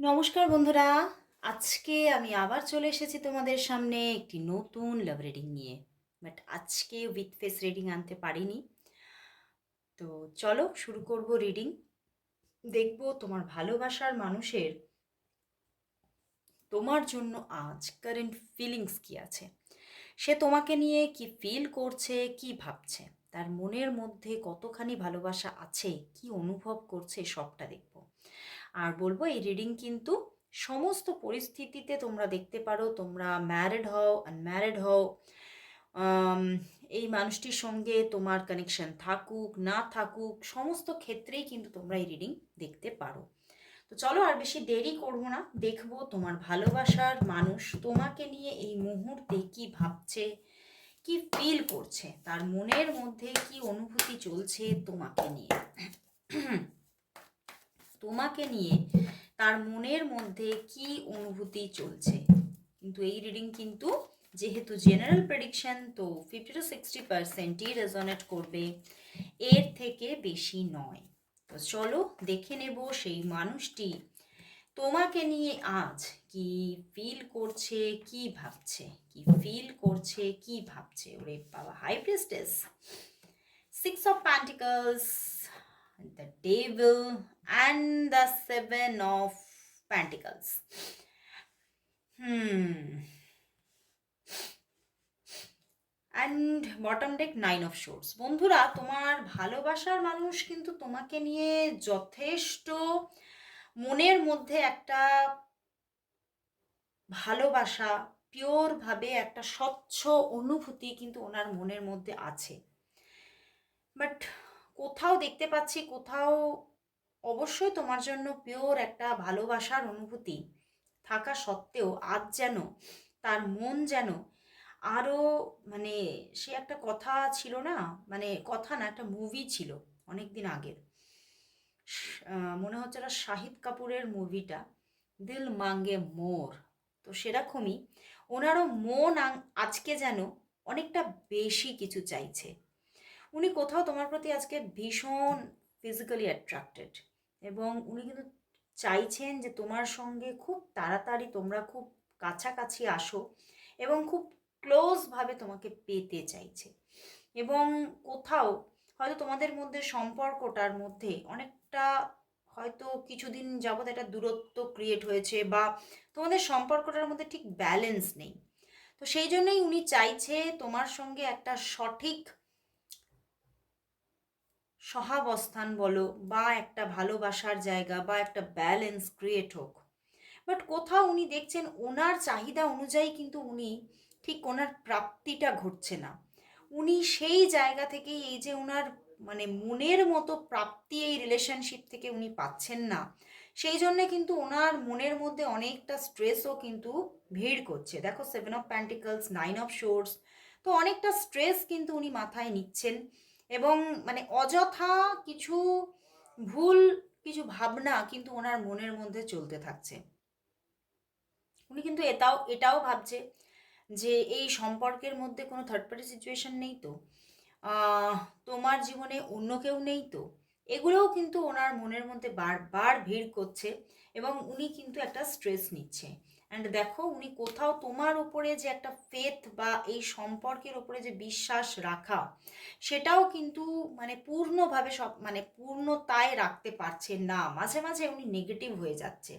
নমস্কার বন্ধুরা, আজকে আমি আবার চলে এসেছি তোমাদের সামনে একটি নতুন লাভ রিডিং নিয়ে। বাট আজকে উইথ ফেস রিডিং আনতে পারিনি। তো চলো শুরু করব রিডিং। দেখব তোমার ভালোবাসার মানুষের তোমার জন্য আজ কারেন্ট ফিলিংস কি আছে, সে তোমাকে নিয়ে কি ফিল করছে, কি ভাবছে, তার মনের মধ্যে কতখানি ভালোবাসা আছে, কি অনুভব করছে, সবটা দেখব। আর বলবো এই রিডিং কিন্তু সমস্ত পরিস্থিতিতে তোমরা দেখতে পারো। তোমরা ম্যারিড হও, আনম্যারিড হও, আম, এই মানুষটির সঙ্গে তোমার কানেকশন থাকুক না থাকুক, সমস্ত ক্ষেত্রেই কিন্তু তোমরা এই রিডিং দেখতে পারো। তো চলো আর বেশি দেরি করবো না, দেখবো তোমার ভালোবাসার মানুষ তোমাকে নিয়ে এই মুহূর্তে কি ভাবছে, কি ফিল করছে, তার মনের মধ্যে কি অনুভূতি চলছে তোমাকে নিয়ে। তোমাকে নিয়ে তার মনের মধ্যে কি অনুভূতি চলছে। কিন্তু এই রিডিং কিন্তু যেহেতু জেনারেল প্রেডিকশন, তো 50 to 60%ই রেজনেট করবে, এর থেকে বেশি নয়। তো চলো দেখে নেব সেই মানুষটি তোমাকে নিয়ে আজ কি ফিল করছে, কি ভাবছে, কি ফিল করছে, কি ভাবছে। ওরে বাবা, high priestess, 6 of Pentacles, the Devil, and the 7 of Pentacles. And bottom day 9 of Swords। বন্ধুরা, তোমার ভালোবাসার মানুষ কিন্তু তোমাকে নিয়ে যথেষ্ট মনের মধ্যে একটা ভালোবাসা, পিওরভাবে একটা স্বচ্ছ অনুভূতি কিন্তু ওনার মনের মধ্যে আছে। বাট কোথাও দেখতে পাচ্ছি, কোথাও অবশ্যই তোমার জন্য পিওর একটা ভালোবাসার অনুভূতি থাকা সত্ত্বেও আজ যেন তার মন যেন আরও, মানে সে একটা কথা ছিল না, মানে কথা না, একটা মুভি ছিল অনেক দিন আগের, মনে হচ্ছে না শাহিদ কাপুরের মুভিটা, দিল মাঙ্গে মোর। তো সেরকমই ওনারও মন আজকে যেন অনেকটা বেশি কিছু চাইছে। উনি কোথাও তোমার প্রতি আজকে ভীষণ ফিজিক্যালি অ্যাট্রাক্টেড, এবং উনি কিন্তু চাইছেন যে তোমার সঙ্গে খুব তাড়াতাড়ি তোমরা খুব কাছাকাছি আসো, এবং খুব ক্লোজভাবে তোমাকে পেতে চাইছে। এবং কোথাও হয়তো তোমাদের মধ্যে সম্পর্কটার মধ্যে অনেকটা, হয়তো কিছুদিন যাবৎ একটা দূরত্ব ক্রিয়েট হয়েছে, বা তোমাদের সম্পর্কটার মধ্যে ঠিক ব্যালেন্স নেই। তো সেই জন্যই উনি চাইছে তোমার সঙ্গে একটা সঠিক সহাবস্থান বলো, বা একটা ভালোবাসার জায়গা, বা একটা ব্যালেন্স ক্রিয়েট হোক। বাট কোথাও উনি দেখছেন ওনার চাহিদা অনুযায়ী কিন্তু উনি ঠিক ওনার প্রাপ্তিটা ঘটছে না। উনি সেই জায়গা থেকেই, এই যে ওনার মানে মনের মতো প্রাপ্তি এই রিলেশনশিপ থেকে উনি পাচ্ছেন না, সেই জন্যে কিন্তু ওনার মনের মধ্যে অনেকটা স্ট্রেসও কিন্তু ভিড় করছে। দেখো, 7 of Pentacles, 9 of Swords, তো অনেকটা স্ট্রেস কিন্তু উনি মাথায় নিচ্ছেন। এবং মানে অযথা কিছু ভুল কিছু ভাবনা কিন্তু ওনার মনের মধ্যে চলতে থাকছে। উনি কিন্তু এটাও ভাবছে যে এই সম্পর্কের মধ্যে কোনো থার্ড পার্টি সিচুয়েশন নেই তো, আহ, তোমার জীবনে অন্য কেউ নেই তো, এগুলোও কিন্তু ওনার মনের মধ্যে বারবার ভিড় করছে, এবং উনি কিন্তু একটা স্ট্রেস নিচ্ছে। অ্যান্ড দেখো, উনি কোথাও তোমার উপরে যে একটা ফেথ, বা এই সম্পর্কের উপরে যে বিশ্বাস রাখা, সেটাও কিন্তু মানে পূর্ণভাবে সব মানে পূর্ণতায় রাখতে পারছেন না। মাঝে মাঝে উনি নেগেটিভ হয়ে যাচ্ছে,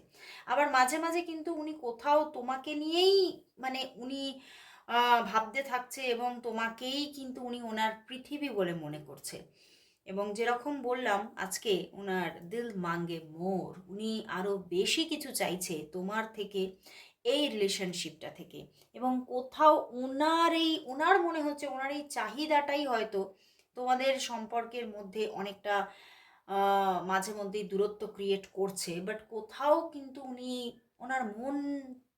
আবার মাঝে মাঝে কিন্তু উনি কোথাও তোমাকে নিয়েই মানে উনি ভাবতে থাকছে, এবং তোমাকেই কিন্তু উনি ওনার পৃথিবী বলে মনে করছে। এবং যেরকম বললাম, আজকে ওনার দিল মাঙ্গে মোর, উনি আরো বেশি কিছু চাইছে তোমার থেকে, এই রিলেশনশিপটা থেকে। এবং কোথাও ওনার মনে হচ্ছে ওনার এই চাহিদাটাই হয়তো তোমাদের সম্পর্কের মধ্যে অনেকটা মাঝে মধ্যেই দূরত্ব ক্রিয়েট করছে। বাট কোথাও কিন্তু উনি, ওনার মন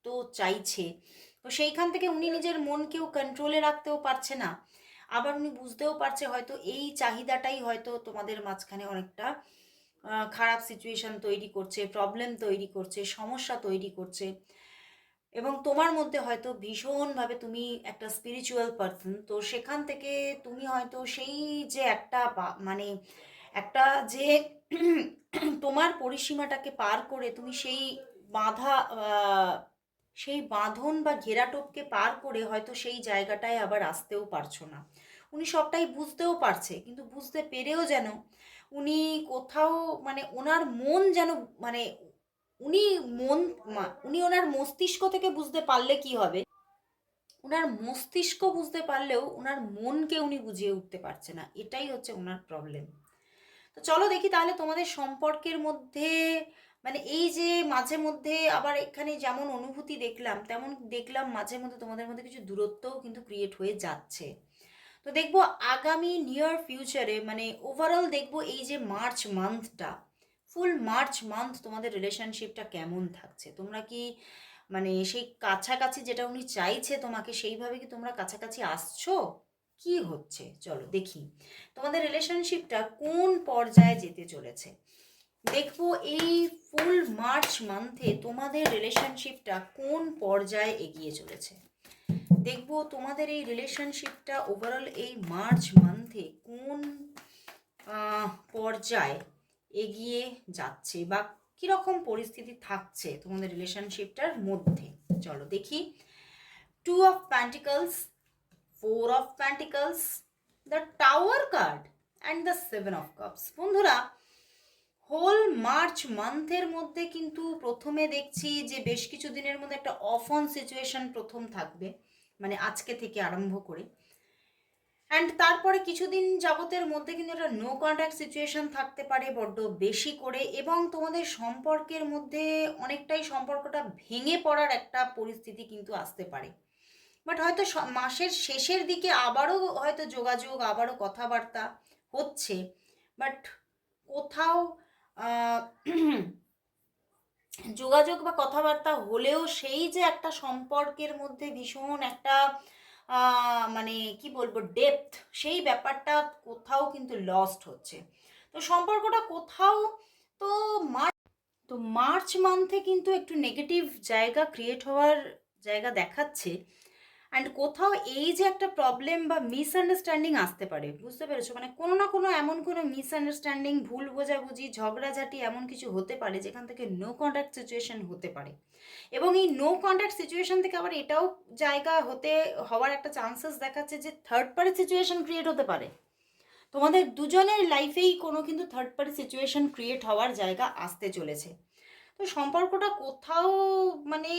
তো চাইছে, তো সেইখান থেকে উনি নিজের মনকেও কন্ট্রোলে রাখতেও পারছে না। আবার উনি বুঝতেও পারছে হয়তো এই চাহিদাটাই হয়তো তোমাদের মাঝখানে অনেকটা খারাপ সিচুয়েশন তৈরি করছে, প্রবলেম তৈরি করছে, সমস্যা তৈরি করছে। এবং তোমার মধ্যে হয়তো ভীষণভাবে, তুমি একটা স্পিরিচুয়াল পার্সন, তো সেখান থেকে তুমি হয়তো সেই যে একটা মানে একটা যে তোমার পরিসীমাটাকে পার করে তুমি সেই বাধা, সেই বাঁধন বা ঘেরাটোপকে পার করে হয়তো সেই জায়গাটায় আবার আসতেও পারছো না। উনি সবটাই বুঝতেও পারছে, কিন্তু বুঝতে পেরেও যেন উনি কোথাও মানে ওনার মন যেন মানে উনি উনি ওনার মস্তিষ্ক থেকে বুঝতে পারলে কি হবে, ওনার মস্তিষ্ক বুঝতে পারলেও ওনার মনকে উনি বুঝিয়ে উঠতে পারছে না, এটাই হচ্ছে ওনার প্রবলেম। তো চলো দেখি তাহলে তোমাদের সম্পর্কের মধ্যে মানে এই যে মাঝে মধ্যে আবার এখানে যেমন অনুভূতি দেখলাম তেমন দেখলাম মাঝে মধ্যে তোমাদের মধ্যে কিছু দূরত্বও কিন্তু ক্রিয়েট হয়ে যাচ্ছে। তো দেখবো আগামী নিয়ার ফিউচারে মানে ওভারঅল দেখবো এই যে মার্চ মান্থটা, ফুল মার্চ মান্থ তোমাদের রিলেশনশিপটা কেমন থাকছে। তোমরা কি মানে সেই কাছাকাছি যেটা উনি চাইছে তোমাকে সেইভাবে কি তোমরা কাছাকাছি আসছো, কি হচ্ছে চলো দেখি তোমাদের রিলেশনশিপটা কোন পর্যায়ে যেতে চলেছে। দেখবো এই ফুল মার্চ মান্থে তোমাদের রিলেশনশিপটা কোন পর্যায়ে এগিয়ে চলেছে। দেখবো তোমাদের এই রিলেশনশিপটা ওভারঅল এই মার্চ মান্থে কোন পর্যায়ে এগিয়ে যাচ্ছে বা কীরকম পরিস্থিতি থাকছে তোমাদের রিলেশনশিপটার মধ্যে। চলো দেখি। Two of pentacles, four of pentacles, the tower card and the seven of cups. বন্ধুরা হোল মার্চ মান্থের মধ্যে কিন্তু প্রথমে দেখছি যে বেশ কিছু দিনের মধ্যে একটা অফ অন সিচুয়েশন প্রথম থাকবে, মানে আজকে থেকে আরম্ভ করে। অ্যান্ড তারপরে কিছুদিন যাবতের মধ্যে কিন্তু একটা নো কন্ট্যাক্ট সিচুয়েশন থাকতে পারে বড্ড বেশি করে, এবং তোমাদের সম্পর্কের মধ্যে অনেকটাই সম্পর্কটা ভেঙে পড়ার একটা পরিস্থিতি কিন্তু আসতে পারে। বাট হয়তো মাসের শেষের দিকে আবারও হয়তো যোগাযোগ, আবারও কথাবার্তা হচ্ছে, বাট কোথাও আহ, যোগাযোগ বা কথাবার্তা হলেও সেই যে একটা সম্পর্কের মধ্যে ভীষণ একটা মানে কি বলবো ডেপথ, সেই ব্যাপারটা কোথাও কিন্তু লস্ট হচ্ছে। তো সম্পর্কটা কোথাও তো তো মার্চ মান্থে কিন্তু একটু নেগেটিভ জায়গা ক্রিয়েট হওয়ার জায়গা দেখাচ্ছে। অ্যান্ড কোথাও এই যে একটা প্রবলেম বা মিসআন্ডারস্ট্যান্ডিং আসতে পারে, বুঝতে পেরেছো, মানে কোনো না কোনো এমন কোনো মিসআন্ডারস্ট্যান্ডিং, ভুল বোঝাবুঝি, ঝগড়াঝাটি এমন কিছু হতে পারে যেখান থেকে নো কন্ট্যাক্ট সিচুয়েশন হতে পারে। এবং এই নো কন্ট্যাক্ট সিচুয়েশন থেকে আবার এটাও জায়গা হওয়ার একটা চান্সেস দেখাচ্ছে যে থার্ড পার্টি সিচুয়েশন ক্রিয়েট হতে পারে। তোমাদের দুজনের লাইফেই কোনো কিন্তু থার্ড পার্টি সিচুয়েশন ক্রিয়েট হওয়ার জায়গা আসতে চলেছে। তো সম্পর্কটা কোথাও মানে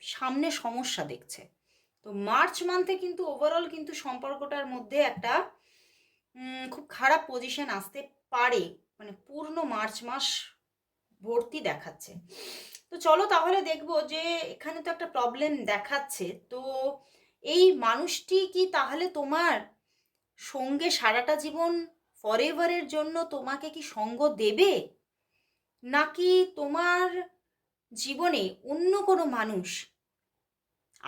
সামনে সমস্যা দেখছে। তো মার্চ মান্থে কিন্তু ওভারঅল কিন্তু সম্পর্কটার মধ্যে একটা খুব খারাপ পজিশন আসতে পারে, মানে পূর্ণ মার্চ মাস ভর্তি দেখাচ্ছে। তো চলো তাহলে দেখবো যে এখানে তো একটা প্রবলেম দেখাচ্ছে। তো এই মানুষটি কি তাহলে তোমার সঙ্গে সারাটা জীবন ফরএভারের জন্য তোমাকে কি সঙ্গ দেবে, নাকি তোমার জীবনে অন্য কোনো মানুষ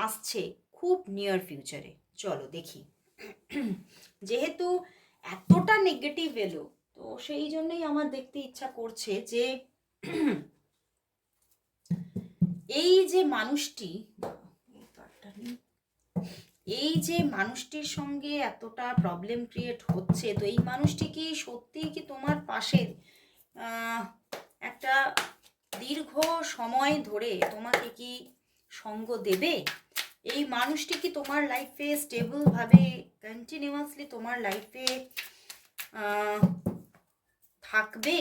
আসছে খুব নিয়ার ফিউচারে। চলো দেখি। যেহেতু এতটা নেগেটিভ এলো, তো সেই জন্যই আমার দেখতে ইচ্ছা করছে যে এই যে মানুষটি, এই যে মানুষটির সঙ্গে এতটা প্রবলেম ক্রিয়েট হচ্ছে, তো এই মানুষটি কি সত্যিই কি তোমার পাশে একটা দীর্ঘ সময় ধরে তোমাকে কি সঙ্গ দেবে? এই মানুষটি কি তোমার লাইফে স্টেবলভাবে কন্টিনিউয়াসলি তোমার লাইফে থাকবে,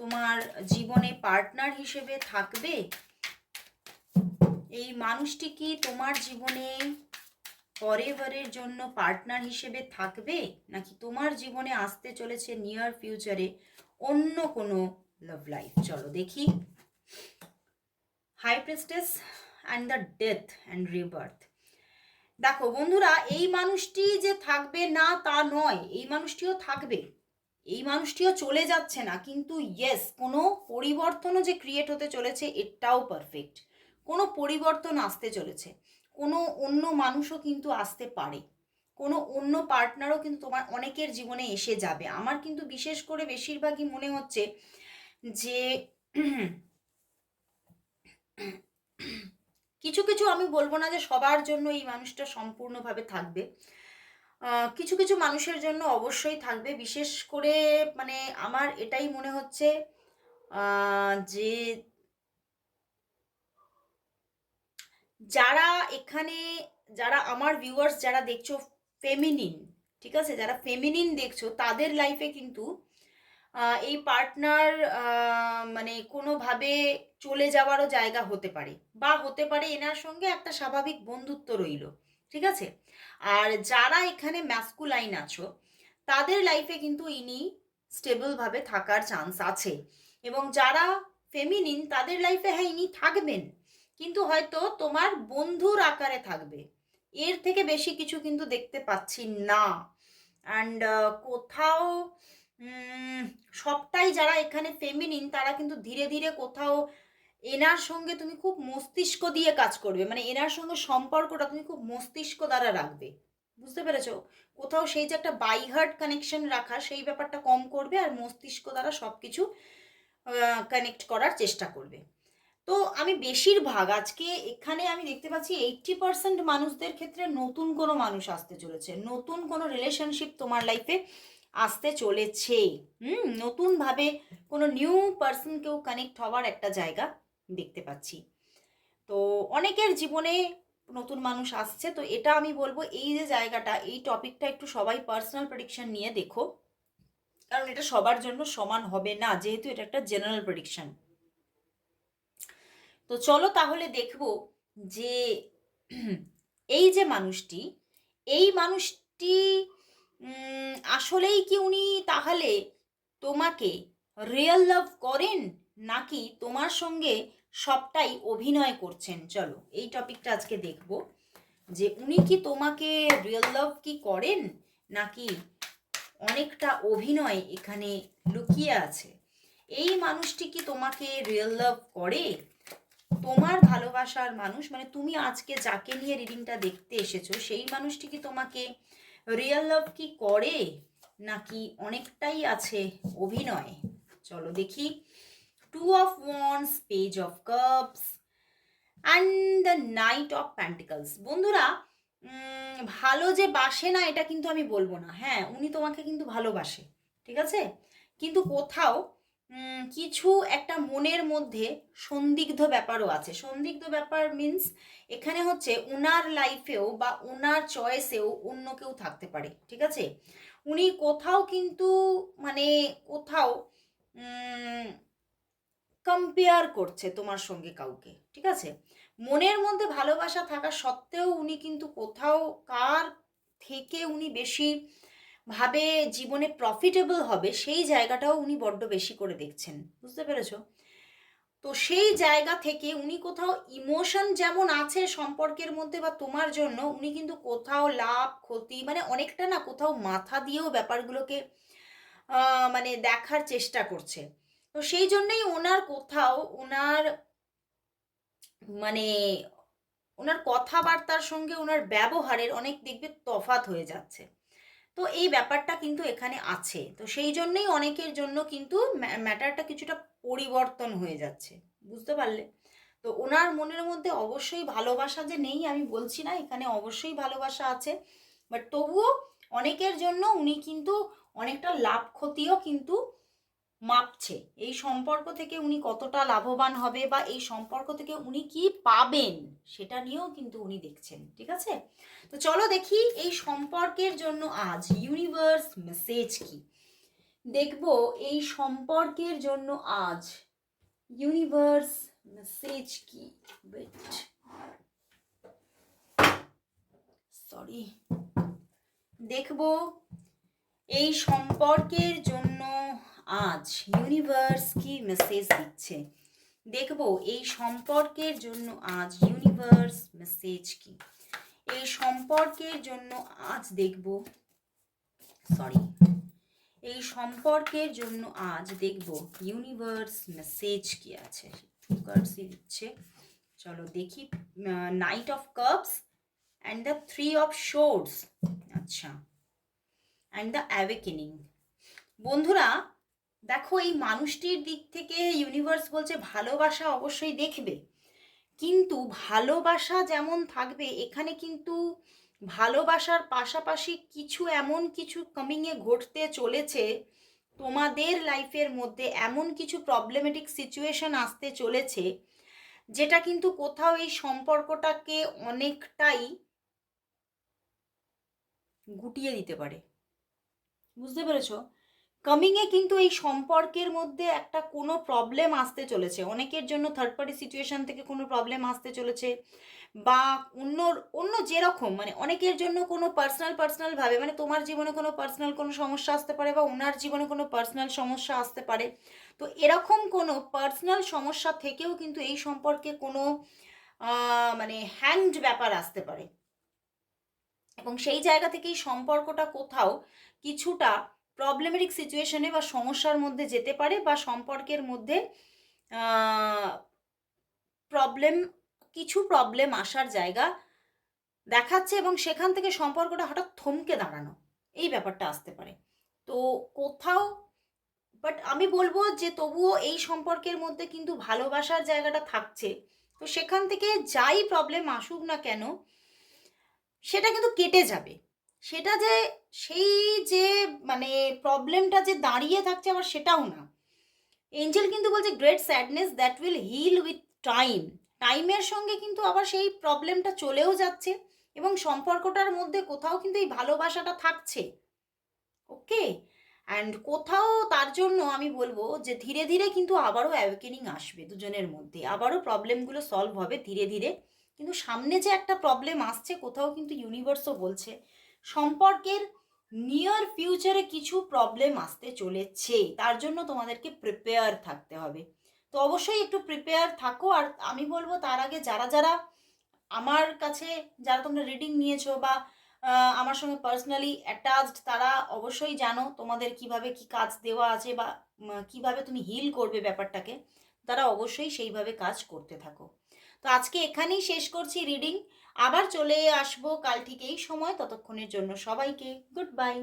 তোমার জীবনে পার্টনার হিসেবে থাকবে? এই মানুষটি কি তোমার জীবনে ফরএভারের জন্য পার্টনার হিসেবে থাকবে, নাকি তোমার জীবনে আসতে চলেছে নিয়ার ফিউচারে অন্য কোনো লাভ লাইফ? চলো দেখি। High priestess and the death and rebirth. দেখো বন্ধুরা, এই মানুষটি যে থাকবে না তা নয়, এই মানুষটিও থাকবে, এই মানুষটিও চলে যাচ্ছে না, কিন্তু ইয়েস কোনো পরিবর্তনও যে ক্রিয়েট হতে চলেছে এটাও পারফেক্ট। কোনো পরিবর্তন আসতে চলেছে, কোনো অন্য মানুষও কিন্তু আসতে পারে, কোনো অন্য পার্টনারও কিন্তু তোমার অনেকের জীবনে এসে যাবে। আমার কিন্তু বিশেষ করে বেশিরভাগই মনে হচ্ছে যে কিছু কিছু, আমি বলবো না যে সবার জন্য এই মানুষটা সম্পূর্ণভাবে থাকবে, কিছু কিছু মানুষের জন্য অবশ্যই থাকবে। বিশেষ করে মানে আমার এটাই মনে হচ্ছে যে যারা এখানে, যারা আমার ভিউয়ার্স যারা দেখছো ফেমিনিন, ঠিক আছে, যারা ফেমিনিন দেখছো তাদের লাইফে কিন্তু এই পার্টনার মানে কোনোভাবে চলে যাওয়ারও জায়গা হতে পারে, বা হতে পারে এনার সঙ্গে একটা স্বাভাবিক বন্ধুত্ব রইল, ঠিক আছে। আর যারা এখানে ম্যাস্কুলাইন আছো তাদের লাইফে কিন্তু ইনি স্টেবলভাবে থাকার চান্স আছে। এবং যারা ফেমিনিন তাদের লাইফে হ্যাঁ ইনি থাকবেন, কিন্তু হয়তো তোমার বন্ধুর আকারে থাকবে, এর থেকে বেশি কিছু কিন্তু দেখতে পাচ্ছি না। অ্যান্ড কোথাও সবটাই যারা এখানে ফেমিনিন তারা কিন্তু ধীরে ধীরে কোথাও এনার সঙ্গে তুমি খুব মস্তিষ্ক দিয়ে কাজ করবে, মানে এনার সঙ্গে সম্পর্কটা তুমি খুব মস্তিষ্ক দ্বারা রাখবে, বুঝতে পেরেছো? কোথাও সেই যে একটা বাই হার্ট কানেকশন রাখা সেই ব্যাপারটা কম করবে, আর মস্তিষ্ক দ্বারা সব কিছু কানেক্ট করার চেষ্টা করবে। তো আমি বেশিরভাগ আজকে এখানে আমি দেখতে পাচ্ছি 80% মানুষদের ক্ষেত্রে নতুন কোনো মানুষ আসতে চলেছে, নতুন কোনো রিলেশনশিপ তোমার লাইফে আসতে চলেছে। নতুনভাবে কোনো নিউ পার্সন কেউ কানেক্ট হওয়ার একটা জায়গা দেখতে পাচ্ছি। তো অনেকের জীবনে নতুন মানুষ আসছে, তো এটা আমি বলবো এই যে জায়গাটা, এই টপিকটা একটু সবাই পার্সোনাল প্রেডিকশন নিয়ে দেখো, কারণ এটা সবার জন্য সমান হবে না, যেহেতু এটা একটা জেনারেল প্রেডিকশন। তো চলো তাহলে দেখবো যে এই যে মানুষটি, এই মানুষটি আসলেই কি উনি তাহলে তোমাকে রিয়েল লাভ করেন, নাকি তোমার সঙ্গে সবটাই অভিনয় করছেন। চলো এই টপিকটা আজকে দেখব যে উনি কি তোমাকে রিয়েল লাভ কি করেন, নাকি অনেকটা অভিনয় এখানে লুকিয়ে আছে। এই মানুষটি কি তোমাকে রিয়েল লাভ করে, তোমার ভালোবাসার মানুষ, মানে তুমি আজকে যাকে নিয়ে রিডিংটা দেখতে এসেছো সেই মানুষটি কি তোমাকে রিয়েল লাভ কি করে, নাকি অনেকটাই আছে অভিনয়। চলো দেখি। 2 of Wands, Page of Cups and the night of pentacles. বন্ধুরা, ভালো যে বাসে না এটা কিন্তু আমি বলবো না, হ্যাঁ উনি তোমাকে কিন্তু ভালোবাসে, ঠিক আছে, কিন্তু কোথাও কিছু একটা মনের মধ্যে সন্দিগ্ধ ব্যাপারও আছে। সন্দিগ্ধ ব্যাপার মিন্স এখানে হচ্ছে ওনার লাইফেও বা ওনার চয়েসেও অন্য কেউ থাকতে পারে, ঠিক আছে। উনি কোথাও কিন্তু মানে কোথাও কম্পেয়ার করছে তোমার সঙ্গে কাউকে, ঠিক আছে। মনের মধ্যে ভালোবাসা থাকা সত্ত্বেও উনি কিন্তু কোথাও কার থেকে উনি বেশি ভাবে জীবনে প্রফিটেবল হবে সেই জায়গাটাও উনি বড্ড বেশি করে দেখছেন, বুঝতে পেরেছো? তো সেই জায়গা থেকে উনি কোথাও ইমোশন যেমন আছে সম্পর্কের মধ্যে বা তোমার জন্য, উনি কিন্তু কোথাও লাভ ক্ষতি মানে অনেকটা না কোথাও মাথা দিয়েও ব্যাপারগুলোকে মানে দেখার চেষ্টা করছে। তো সেই জন্যই ওনার কোথাও ওনার মানে ওনার কথাবার্তার সঙ্গে ওনার ব্যবহারের অনেক দেখবে তফাৎ হয়ে যাচ্ছে। তো এই ব্যাপারটা কিন্তু এখানে আছে, তো সেই জন্যই অনেকের জন্য কিন্তু ম্যাটারটা কিছুটা পরিবর্তন হয়ে যাচ্ছে, বুঝতে পারলে? তো ওনার মনের মধ্যে অবশ্যই ভালোবাসা যে নেই আমি বলছি না, এখানে অবশ্যই ভালোবাসা আছে, বাট তবুও অনেকের জন্য উনি কিন্তু অনেকটা লাভ ক্ষতিও কিন্তু মাপছে। এই সম্পর্ক থেকে উনি কতটা লাভবান হবে বা এই সম্পর্ক থেকে উনি কি পাবেন সেটা নিয়েও কিন্তু উনি দেখছেন, ঠিক আছে। তো চলো দেখি এই সম্পর্কের জন্য আজ ইউনিভার্স মেসেজ কি দেখবো। এই সম্পর্কের জন্য আজ ইউনিভার্স মেসেজ কি, ওয়েট সরি, দেখবো এই সম্পর্কের জন্য আজ ইউনিভার্স কি মেসেজ দিচ্ছে। দেখবো এই সম্পর্কের জন্য আজ ইউনিভার্স মেসেজ কি। এই সম্পর্কের জন্য আজ দেখব, সরি, এই সম্পর্কের জন্য আজ দেখব ইউনিভার্স মেসেজ কি আছে। কার্ডসই দিচ্ছে, চলো দেখি। Night of cups and the 3 of Swords, আচ্ছা, অ্যান্ড দ্য অ্যাওয়েকেনিং। বন্ধুরা দেখো, এই মানুষটির দিক থেকে ইউনিভার্স বলছে ভালোবাসা অবশ্যই দেখবে, কিন্তু ভালোবাসা যেমন থাকবে এখানে কিন্তু ভালোবাসার পাশাপাশি কিছু এমন কিছু কামিংয়ে ঘটতে চলেছে, তোমাদের লাইফের মধ্যে এমন কিছু প্রবলেমেটিক সিচুয়েশন আসতে চলেছে যেটা কিন্তু কোথাও এই সম্পর্কটাকে অনেকটাই গুটিয়ে দিতে পারে। বুঝতে পেরেছো? কামিংয়ে কিন্তু এই সম্পর্কের মধ্যে একটা কোনো প্রবলেম আসতে চলেছে। অনেকের জন্য থার্ড পার্টি সিচুয়েশন থেকে কোনো প্রবলেম আসতে চলেছে, বা অন্য অন্য যেরকম মানে অনেকের জন্য কোনো পার্সোনালভাবে মানে তোমার জীবনে কোনো পার্সোনাল কোনো সমস্যা আসতে পারে, বা ওনার জীবনে কোনো পার্সোনাল সমস্যা আসতে পারে। তো এরকম কোনো পার্সোনাল সমস্যা থেকেও কিন্তু এই সম্পর্কে কোনো মানে হ্যাংড ব্যাপার আসতে পারে, এবং সেই জায়গা থেকেই সম্পর্কটা কোথাও কিছুটা প্রবলেমেটিক সিচুয়েশনে বা সমস্যার মধ্যে যেতে পারে, বা সম্পর্কের মধ্যে প্রবলেম কিছু প্রবলেম আসার জায়গা দেখাচ্ছে, এবং সেখান থেকে সম্পর্কটা হঠাৎ থমকে দাঁড়ানো, এই ব্যাপারটা আসতে পারে। তো কোথাও বাট আমি বলবো যে তবুও এই সম্পর্কের মধ্যে কিন্তু ভালোবাসার জায়গাটা থাকছে। তো সেখান থেকে যাই প্রবলেম আসুক না কেন, সেটা কিন্তু কেটে যাবে। সেটা যে সেই যে মানে প্রবলেমটা যে দাঁড়িয়ে থাকছে আবার সেটাও না। এঞ্জেল কিন্তু বলছে great sadness that will heal with time. টাইমের সঙ্গে কিন্তু আবার সেই প্রবলেমটা চলেও যাচ্ছে, এবং সম্পর্কটার মধ্যে কোথাও কিন্তু এই ভালোবাসাটা থাকছে। ওকে, অ্যান্ড কোথাও তার জন্য আমি বলবো যে ধীরে ধীরে কিন্তু আবারও অ্যাওয়েকেনিং আসবে দুজনের মধ্যে, আবারও প্রবলেমগুলো সলভ হবে ধীরে ধীরে। কিন্তু সামনে যে একটা প্রবলেম আসছে, কোথাও কিন্তু ইউনিভার্সও বলছে সম্পর্কের নিয়ার ফিউচারে কিছু প্রবলেম আসতে চলেছে, তার জন্য তোমাদেরকে প্রিপেয়ার থাকতে হবে। তো অবশ্যই একটু প্রিপেয়ার থাকো। আর আমি বলবো তার আগে যারা যারা আমার কাছে, যারা তোমরা রিডিং নিয়েছো বা আমার সঙ্গে পার্সোনালি অ্যাটাচড, তারা অবশ্যই জানো তোমাদের কিভাবে কি কাজ দেওয়া আছে, বা কিভাবে তুমি হিল করবে ব্যাপারটাকে। তারা অবশ্যই সেইভাবে কাজ করতে থাকো। তো আজকে এখানেই শেষ করছি রিডিং। আবার চলে আসবো কাল ঠিক এই সময়। ততক্ষণের জন্য সবাইকে গুড বাই।